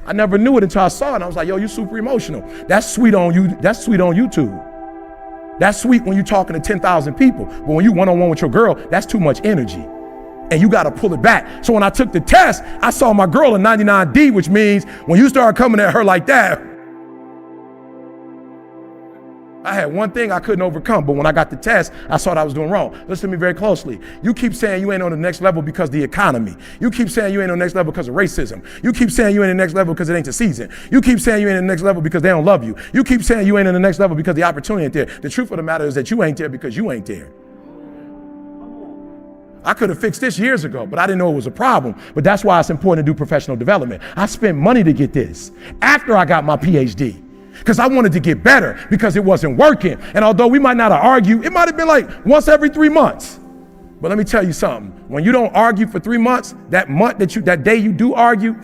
I never knew it until I saw it. And I was like, yo, you super emotional. That's sweet on you. That's sweet on YouTube. That's sweet when you're talking to 10,000 people. But when you one-on-one with your girl, that's too much energy. And you got to pull it back. So when I took the test, I saw my girl a 99D, which means when you start coming at her like that, I had one thing I couldn't overcome, but when I got the test, I saw what I was doing wrong. Listen to me very closely. You keep saying you ain't on the next level because of the economy. You keep saying you ain't on the next level because of racism. You keep saying you ain't in the next level because it ain't the season. You keep saying you ain't in the next level because they don't love you. You keep saying you ain't in the next level because the opportunity ain't there. The truth of the matter is that you ain't there because you ain't there. I could have fixed this years ago, but I didn't know it was a problem. But that's why it's important to do professional development. I spent money to get this after I got my PhD. Because I wanted to get better because it wasn't working. And although we might not have argued, it might have been like once every 3 months. But let me tell you something. When you don't argue for 3 months, that day you do argue,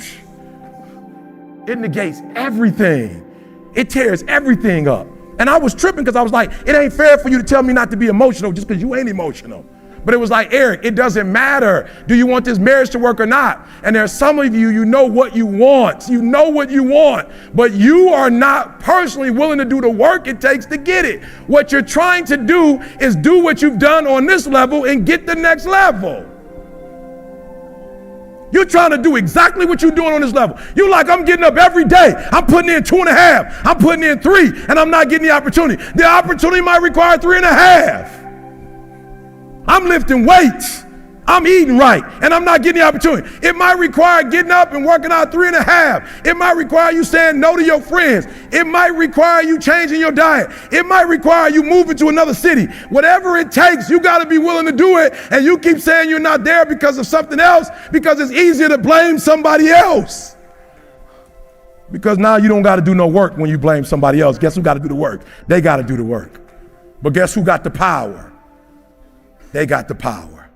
it negates everything. It tears everything up. And I was tripping because I was like, it ain't fair for you to tell me not to be emotional just because you ain't emotional. But it was like, Eric, it doesn't matter. Do you want this marriage to work or not? And there's some of you, you know what you want. You know what you want, but you are not personally willing to do the work it takes to get it. What you're trying to do is do what you've done on this level and get the next level. You're trying to do exactly what you're doing on this level. You're like, I'm getting up every day. I'm putting in 2.5. I'm putting in 3, and I'm not getting the opportunity. The opportunity might require 3.5. I'm lifting weights. I'm eating right, and I'm not getting the opportunity. It might require getting up and working out 3.5. It might require you saying no to your friends. It might require you changing your diet. It might require you moving to another city. Whatever it takes, you got to be willing to do it. And you keep saying you're not there because of something else, because it's easier to blame somebody else. Because now you don't got to do no work when you blame somebody else. Guess who got to do the work? They got to do the work. But guess who got the power? They got the power.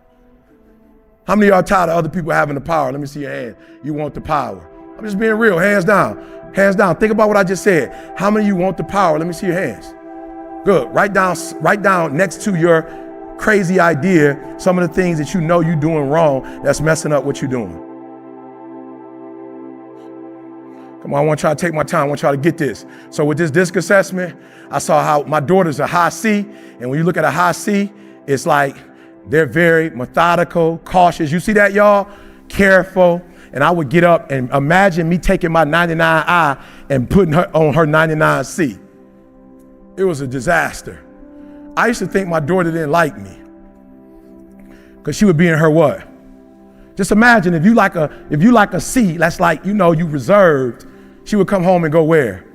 How many of y'all tired of other people having the power? Let me see your hand. You want the power. I'm just being real. Hands down. Hands down. Think about what I just said. How many of you want the power? Let me see your hands. Good. Write down next to your crazy idea some of the things that you know you're doing wrong that's messing up what you're doing. Come on, I want y'all to take my time. I want y'all to get this. So with this DISC assessment, I saw how my daughter's a high C. And when you look at a high C, it's like they're very methodical, cautious. You see that, y'all? Careful. And I would get up and imagine me taking my 99I and putting her on her 99C. It was a disaster. I used to think my daughter didn't like me because she would be in her what? Just imagine if you like a C, that's like, you know, you reserved. She would come home and go where?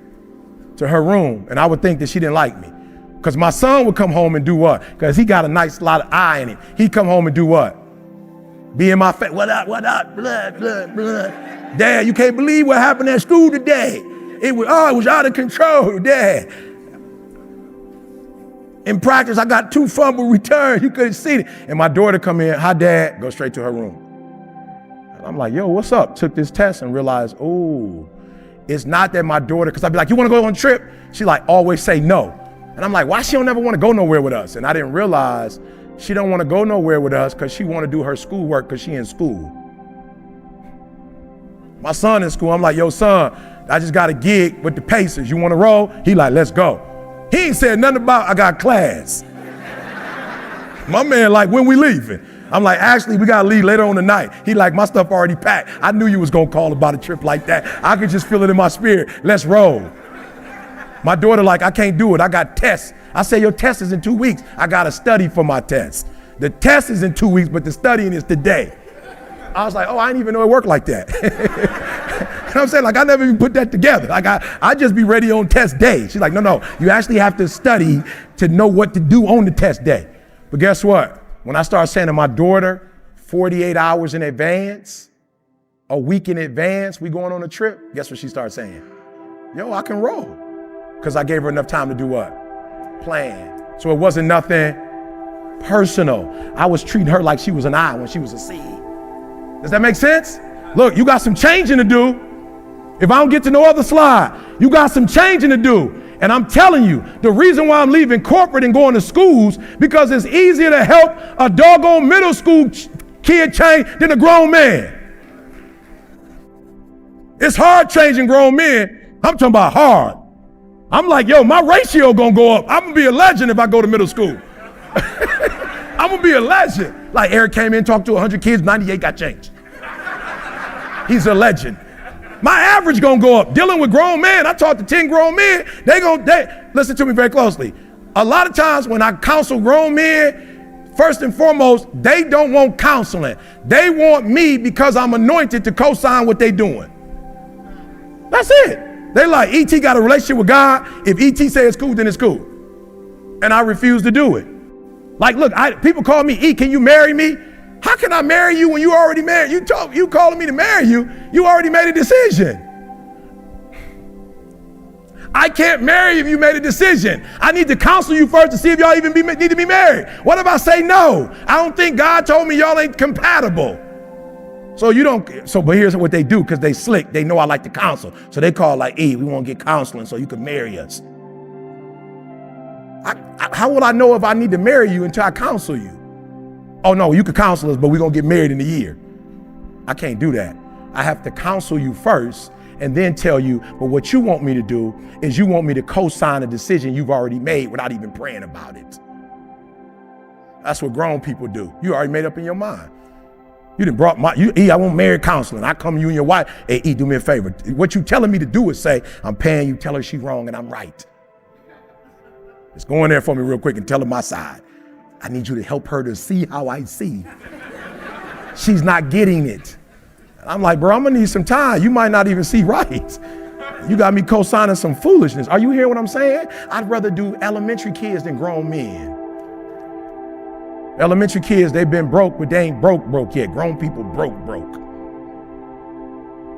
To her room. And I would think that she didn't like me. Because my son would come home and do what? Because he got a nice lot of eye in him. He'd come home and do what? Be in my face. What up? Blood. Dad, you can't believe what happened at school today. It was out of control, Dad. In practice, I got 2 fumble returns. You couldn't see it. And my daughter come in, hi, Dad, go straight to her room. And I'm like, yo, what's up? Took this test and realized, it's not that my daughter, because I'd be like, you want to go on a trip? She like always say no. And I'm like, why she don't ever want to go nowhere with us? And I didn't realize she don't want to go nowhere with us because she want to do her schoolwork because she in school. My son in school, I'm like, yo, son, I just got a gig with the Pacers. You want to roll? He like, let's go. He ain't said nothing about I got class. My man like, when we leaving? I'm like, actually, we got to leave later on tonight. He like, my stuff already packed. I knew you was going to call about a trip like that. I could just feel it in my spirit. Let's roll. My daughter like, I can't do it. I got tests. I say, your test is in 2 weeks. I got to study for my test. The test is in 2 weeks, but the studying is today. I was like, I didn't even know it worked like that. You know what I'm saying? Like, I never even put that together. Like, I just be ready on test day. She's like, no, you actually have to study to know what to do on the test day. But guess what? When I started saying to my daughter, 48 hours in advance, a week in advance, we going on a trip, guess what she started saying? Yo, I can roll. Because I gave her enough time to do what? Plan. So it wasn't nothing personal. I was treating her like she was an I when she was a C. Does that make sense? Look, you got some changing to do. If I don't get to no other slide, you got some changing to do. And I'm telling you, the reason why I'm leaving corporate and going to schools, because it's easier to help a doggone middle school kid change than a grown man. It's hard changing grown men. I'm talking about hard. I'm like, yo, my ratio gonna go up. I'm gonna be a legend if I go to middle school. I'm gonna be a legend. Like Eric came in, talked to 100 kids, 98 got changed. He's a legend. My average gonna go up. Dealing with grown men, I talk to 10 grown men, they listen to me very closely. A lot of times when I counsel grown men, first and foremost, they don't want counseling. They want me because I'm anointed to co-sign what they doing. That's it. They like, E.T. got a relationship with God. If E.T. say it's cool, then it's cool. And I refuse to do it. Like, look, people call me, E, can you marry me? How can I marry you when you already married? You calling me to marry you, you already made a decision. I can't marry if you made a decision. I need to counsel you first to see if y'all even need to be married. What if I say no? I don't think God told me y'all ain't compatible. But here's what they do, because they slick. They know I like to counsel. So they call like, E, we want to get counseling so you can marry us. How will I know if I need to marry you until I counsel you? Oh no, you could counsel us, but we're going to get married in a year. I can't do that. I have to counsel you first and then tell you, but what you want me to do is you want me to co-sign a decision you've already made without even praying about it. That's what grown people do. You already made up in your mind. You done brought E, I want married counseling. I come to you and your wife, hey, E, do me a favor. What you telling me to do is say, I'm paying you, tell her she's wrong and I'm right. Just go in there for me real quick and tell her my side. I need you to help her to see how I see. She's not getting it. And I'm like, bro, I'm gonna need some time. You might not even see right. You got me co-signing some foolishness. Are you hearing what I'm saying? I'd rather do elementary kids than grown men. Elementary kids, they've been broke, but they ain't broke yet. Grown people broke.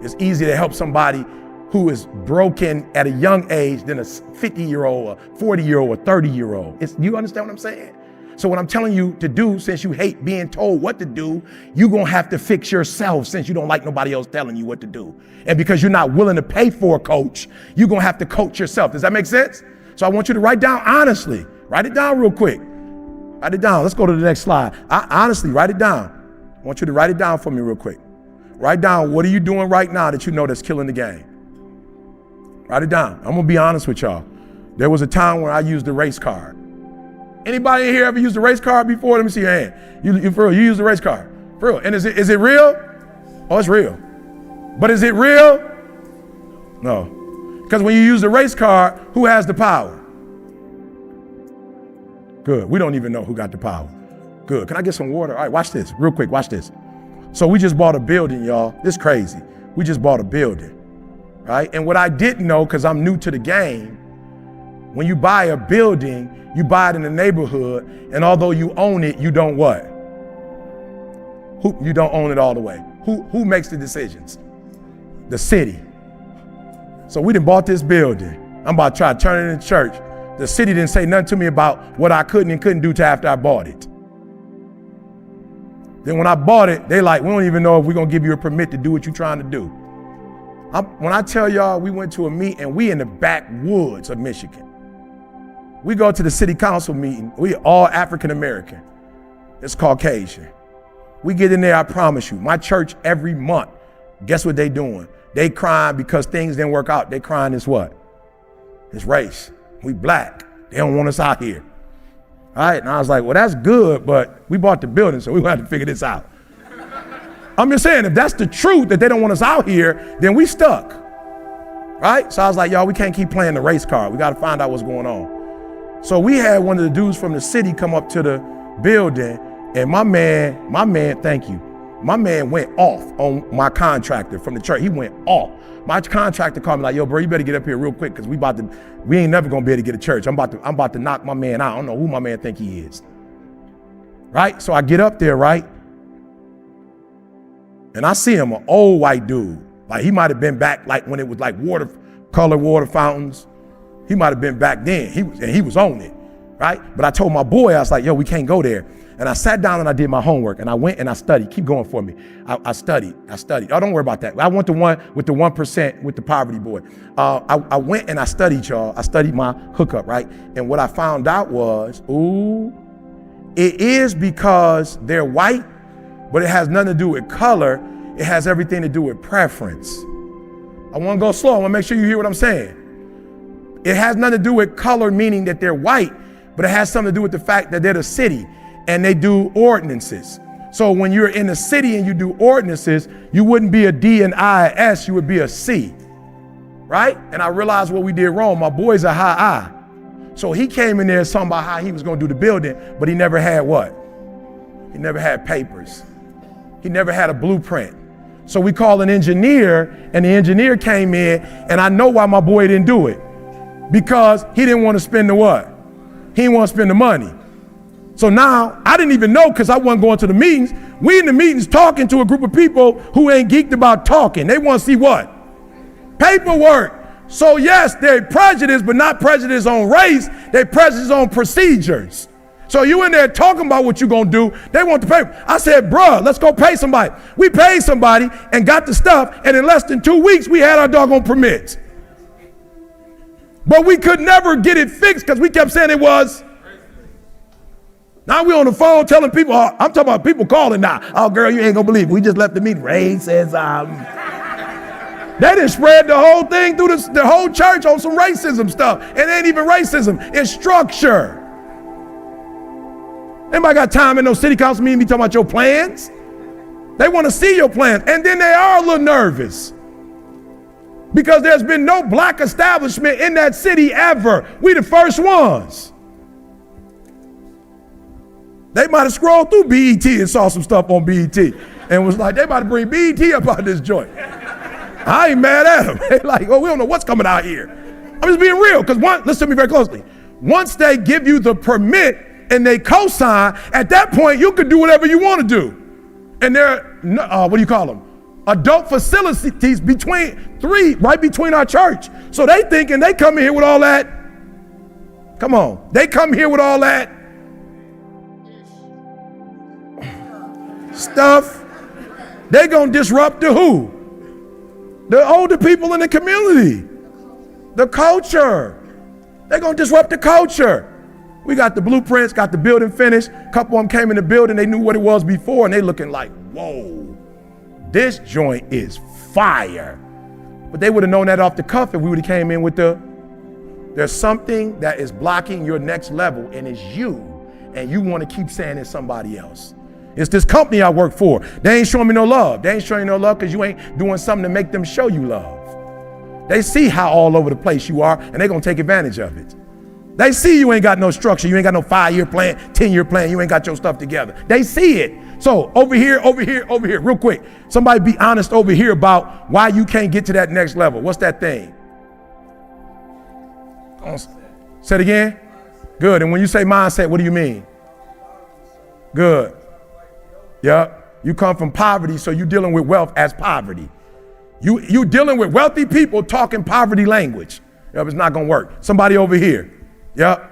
It's easier to help somebody who is broken at a young age than a 50-year-old, a 40-year-old, a 30-year-old. You understand what I'm saying? So what I'm telling you to do, since you hate being told what to do, you're gonna have to fix yourself since you don't like nobody else telling you what to do. And because you're not willing to pay for a coach, you're gonna have to coach yourself. Does that make sense? So I want you to write down honestly. Write it down real quick. Write it down. Let's go to the next slide. Honestly, write it down. I want you to write it down for me real quick. Write down, what are you doing right now that you know that's killing the game? Write it down. I'm gonna be honest with y'all. There was a time when I used the race card. Anybody in here ever used a race card before? Let me see your hand. You for real, you used the race card. For real. And is it real? Oh, it's real. But is it real? No. Because when you use the race card, who has the power? Good. We don't even know who got the power. Good. Can I get some water? All right, watch this. Real quick, watch this. So we just bought a building, y'all. This crazy. We just bought a building, right? And what I didn't know, because I'm new to the game, when you buy a building, you buy it in the neighborhood, and although you own it, you don't what? You don't own it all the way. Who makes the decisions? The city. So we done bought this building. I'm about to try to turn it into church. The city didn't say nothing to me about what I could and couldn't do till after I bought it. Then when I bought it, they like, we don't even know if we're gonna give you a permit to do what you're trying to do. When I tell y'all we went to a meeting, and we in the backwoods of Michigan. We go to the city council meeting, we all African American. It's Caucasian. We get in there, I promise you, my church every month, guess what they doing? They crying because things didn't work out. They crying is what? It's race. We black. They don't want us out here. All right, and I was like, well, that's good, but we bought the building, so we have to figure this out. I'm just saying, if that's the truth, that they don't want us out here, then we stuck, right? So I was like, y'all, we can't keep playing the race card. We got to find out what's going on. So we had one of the dudes from the city come up to the building, and my man, thank you. My man went off on my contractor from the church. He went off. My contractor called me like, yo, bro, you better get up here real quick, because we ain't never gonna be able to get a church. I'm about to knock my man out. I don't know who my man think he is. Right? So I get up there, right? And I see him, an old white dude. Like he might have been back like when it was like colored water fountains. He might have been back then. He was on it, right? But I told my boy, I was like, yo, we can't go there. And I sat down and I did my homework, and I went and I studied. Keep going for me. I studied. Oh, don't worry about that. I went the one with the 1% with the poverty boy. I went and I studied, y'all. I studied my hookup, right? And what I found out was, it is because they're white, but it has nothing to do with color. It has everything to do with preference. I want to go slow. I want to make sure you hear what I'm saying. It has nothing to do with color, meaning that they're white, but it has something to do with the fact that they're the city and they do ordinances. So when you're in the city and you do ordinances, you wouldn't be a D and I, a S, you would be a C, right? And I realized what we did wrong. My boy's a high I. So he came in there talking about how he was going to do the building, but he never had what? He never had papers. He never had a blueprint. So we called an engineer, and the engineer came in, and I know why my boy didn't do it. Because he didn't want to spend the what? He didn't want to spend the money. So now, I didn't even know because I wasn't going to the meetings. We in the meetings talking to a group of people who ain't geeked about talking. They want to see what? Paperwork. So yes, they're prejudiced, but not prejudiced on race. They're prejudiced on procedures. So you in there talking about what you gonna do, they want the paper. I said, bruh, let's go pay somebody. We paid somebody and got the stuff, and in less than 2 weeks, we had our doggone permits. But we could never get it fixed because we kept saying it was. Now we on the phone telling people, I'm talking about people calling now. Oh girl, you ain't gonna believe it. We just left the meeting. Racism. They done spread the whole thing through the whole church on some racism stuff. It ain't even racism, it's structure. Anybody got time in no city council meeting be talking about your plans? They want to see your plans. And then they are a little nervous because there's been no black establishment in that city ever. We the first ones. They might have scrolled through BET and saw some stuff on BET and was like, they about to bring BET up out of this joint. I ain't mad at them. They like, oh, we don't know what's coming out here. I'm just being real because listen to me very closely. Once they give you the permit and they co-sign, at that point, you can do whatever you want to do. And there are, what do you call them? Adult facilities right between our church. So they thinking they come in here with all that. Come on. They come here with all that stuff. They gonna disrupt the who? The older people in the community. The culture. They gonna disrupt the culture. We got the blueprints, got the building finished. A couple of them came in the building, they knew what it was before, and they looking like, whoa, this joint is fire. But they would have known that off the cuff if we would have came in with there's something that is blocking your next level, and it's you, and you want to keep saying it's somebody else. It's this company I work for. They ain't showing me no love. They ain't showing you no love because you ain't doing something to make them show you love. They see how all over the place you are, and they're going to take advantage of it. They see you ain't got no structure. You ain't got no 5-year plan, 10-year plan. You ain't got your stuff together. They see it. So over here, real quick. Somebody be honest over here about why you can't get to that next level. What's that thing? Say it again. Good. And when you say mindset, what do you mean? Good. Yep. You come from poverty, so you're dealing with wealth as poverty. You dealing with wealthy people talking poverty language. Yep, it's not going to work. Somebody over here. Yep.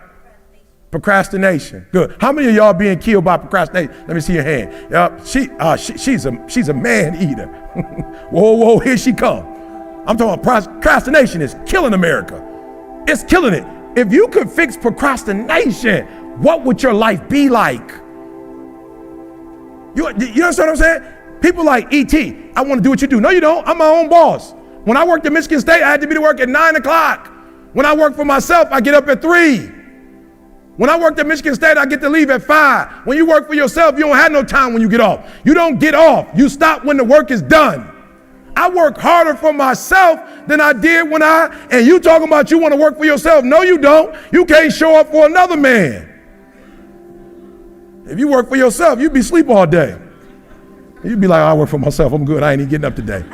Procrastination. Good. How many of y'all being killed by procrastination? Let me see your hand. Yep. She's a man eater. Whoa, here she come. I'm talking about procrastination is killing America. It's killing it. If you could fix procrastination, what would your life be like? You understand what I'm saying? People like E.T., I want to do what you do. No, you don't. I'm my own boss. When I worked at Michigan State, I had to be to work at 9 o'clock. When I work for myself, I get up at 3. When I worked at Michigan State, I get to leave at 5. When you work for yourself, you don't have no time when you get off. You don't get off. You stop when the work is done. I work harder for myself than I did and you talking about you want to work for yourself. No, you don't. You can't show up for another man. If you work for yourself, you'd be asleep all day. You'd be like, I work for myself. I'm good. I ain't even getting up today.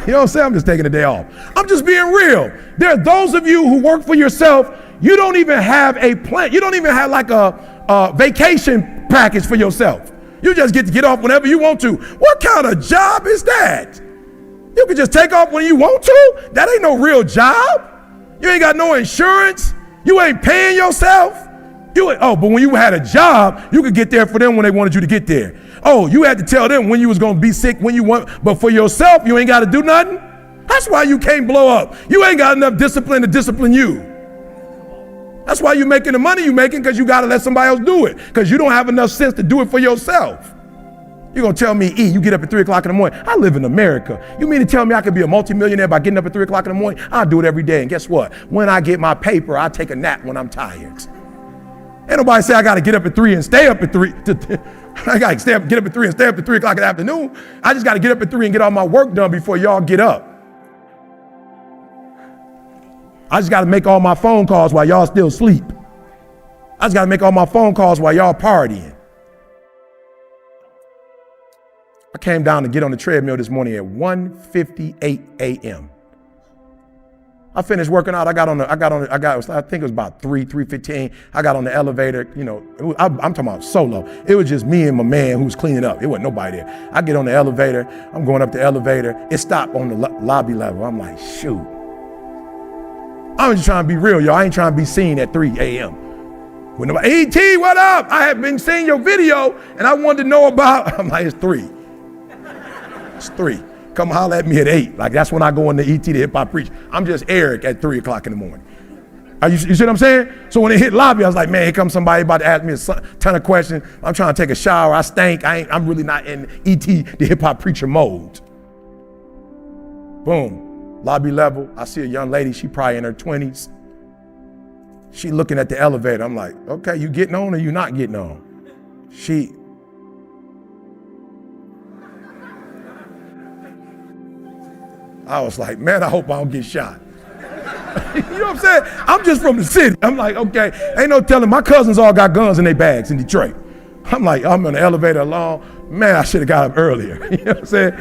You know what I'm saying? I'm just taking a day off. I'm just being real. There are those of you who work for yourself, you don't even have a plan. You don't even have like a vacation package for yourself. You just get to get off whenever you want to. What kind of job is that? You can just take off when you want to? That ain't no real job. You ain't got no insurance. You ain't paying yourself. But when you had a job, you could get there for them when they wanted you to get there. Oh, you had to tell them when you was going to be sick, when you want, but for yourself, you ain't got to do nothing. That's why you can't blow up. You ain't got enough discipline to discipline you. That's why you're making the money you're making, because you got to let somebody else do it, because you don't have enough sense to do it for yourself. You're going to tell me, E, you get up at 3 o'clock in the morning. I live in America. You mean to tell me I could be a multimillionaire by getting up at 3 o'clock in the morning? I'll do it every day. And guess what? When I get my paper, I take a nap when I'm tired. Ain't nobody say I got to get up at 3 and stay up at 3. I got to get up at 3 and stay up at 3 o'clock in the afternoon. I just got to get up at 3 and get all my work done before y'all get up. I just got to make all my phone calls while y'all still sleep. I just got to make all my phone calls while y'all partying. I came down to get on the treadmill this morning at 1:58 a.m. I finished working out. I think it was about 3:15. I got on the elevator. You know, I'm talking about solo. It was just me and my man who was cleaning up. It wasn't nobody there. I get on the elevator. I'm going up the elevator. It stopped on the lobby level. I'm like, shoot. I'm just trying to be real, y'all. I ain't trying to be seen at 3 a.m. When nobody, E.T., what up? I have been seeing your video and I wanted to know about, I'm like, it's 3. It's 3. Come holler at me at 8. Like, that's when I go into E.T. the hip hop preach. I'm just Eric at 3 o'clock in the morning. You see what I'm saying? So when it hit lobby, I was like, man, here comes somebody about to ask me a ton of questions. I'm trying to take a shower. I stink. I'm really not in E.T. the hip hop preacher mode. Boom. Lobby level. I see a young lady. She probably in her 20s. She looking at the elevator. I'm like, okay, you getting on or you not getting on? I was like, man, I hope I don't get shot. You know what I'm saying? I'm just from the city. I'm like, okay, ain't no telling. My cousins all got guns in their bags in Detroit. I'm like, I'm in the elevator alone. Man, I should have got up earlier. You know what I'm saying?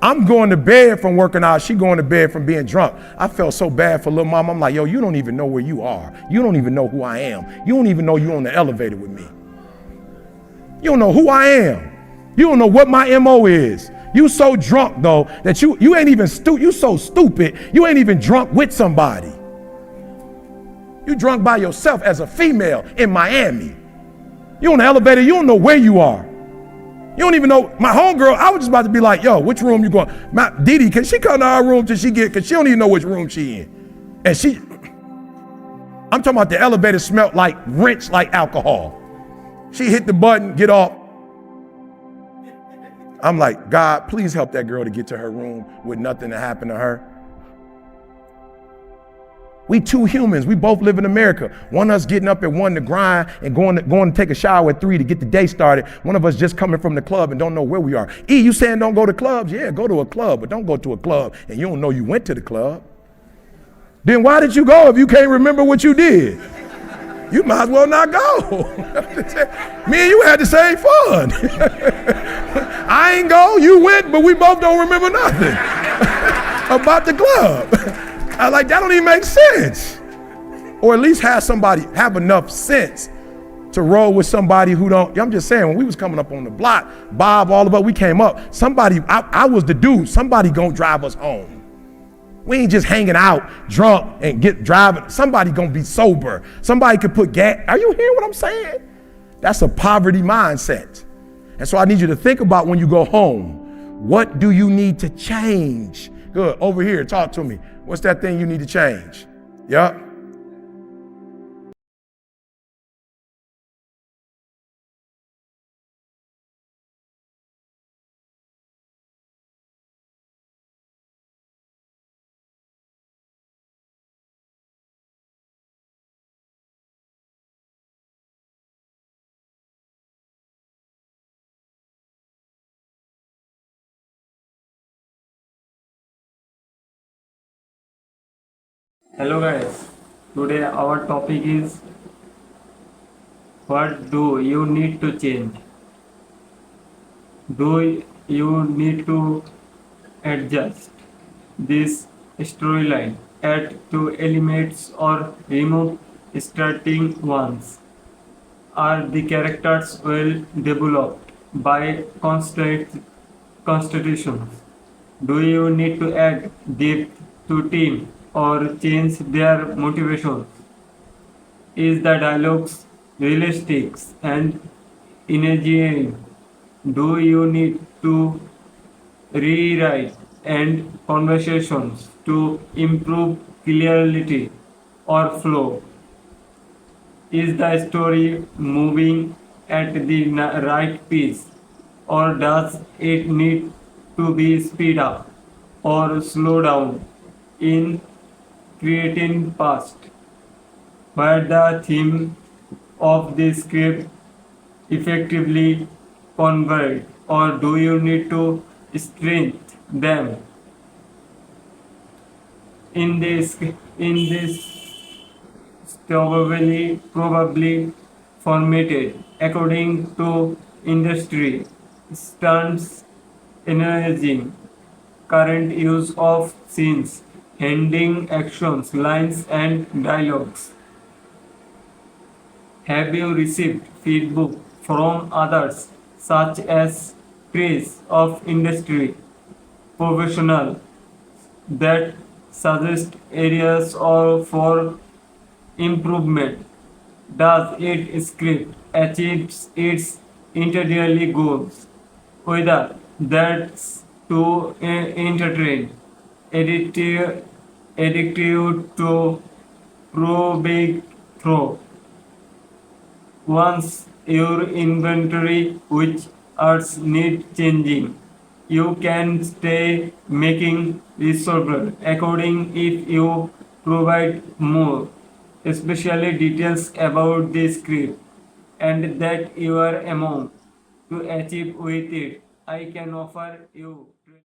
I'm going to bed from working out. She going to bed from being drunk. I felt so bad for little mama. I'm like, yo, you don't even know where you are. You don't even know who I am. You don't even know you're on the elevator with me. You don't know who I am. You don't know what my MO is. You so drunk though that you ain't even you so stupid. You ain't even drunk with somebody. You drunk by yourself as a female in Miami. You on the elevator, you don't know where you are. You don't even know. My homegirl, I was just about to be like, yo, which room you going? My Didi, can she come to our room till she get, cause she don't even know which room she in. And I'm talking about the elevator smelled like rinse like alcohol. She hit the button, get off. I'm like, God, please help that girl to get to her room with nothing to happen to her. We two humans, we both live in America. One of us getting up at 1 to grind and going to take a shower at 3 to get the day started. One of us just coming from the club and don't know where we are. E, you saying don't go to clubs? Yeah, go to a club, but don't go to a club and you don't know you went to the club. Then why did you go if you can't remember what you did? You might as well not go. Me and you had the same fun. I ain't go, you went, but we both don't remember nothing about the club. I like, that don't even make sense. Or at least have enough sense to roll with somebody who don't. I'm just saying, when we was coming up on the block, Bob, all of us, we came up. I was the dude, somebody gonna drive us home. We ain't just hanging out drunk and driving. Somebody gonna be sober. Somebody could put gas. Are you hearing what I'm saying? That's a poverty mindset. And so I need you to think about when you go home, what do you need to change? Good, over here, talk to me. What's that thing you need to change? Yep. Hello guys, today our topic is what do you need to change? Do you need to adjust this storyline, add two elements or remove starting ones? Are the characters well developed by constitutions? Do you need to add depth to team or change their motivations? Is the dialogues realistic and engaging? Do you need to rewrite and conversations to improve clarity or flow? Is the story moving at the right pace? or does it need to be speed up or slow down in creating past? But the theme of the script effectively convert, or do you need to strengthen them in this probably formatted according to industry standards, energizing current use of scenes, ending actions, lines, and dialogues. Have you received feedback from others, such as praise of industry professional, that suggest areas for improvement? Does its script achieves its internally goals? Whether that's to entertain, addictive, addictive to probing through. Once your inventory which arts need changing, you can stay making resolver according if you provide more, especially details about the script and that you are among to achieve with it. I can offer you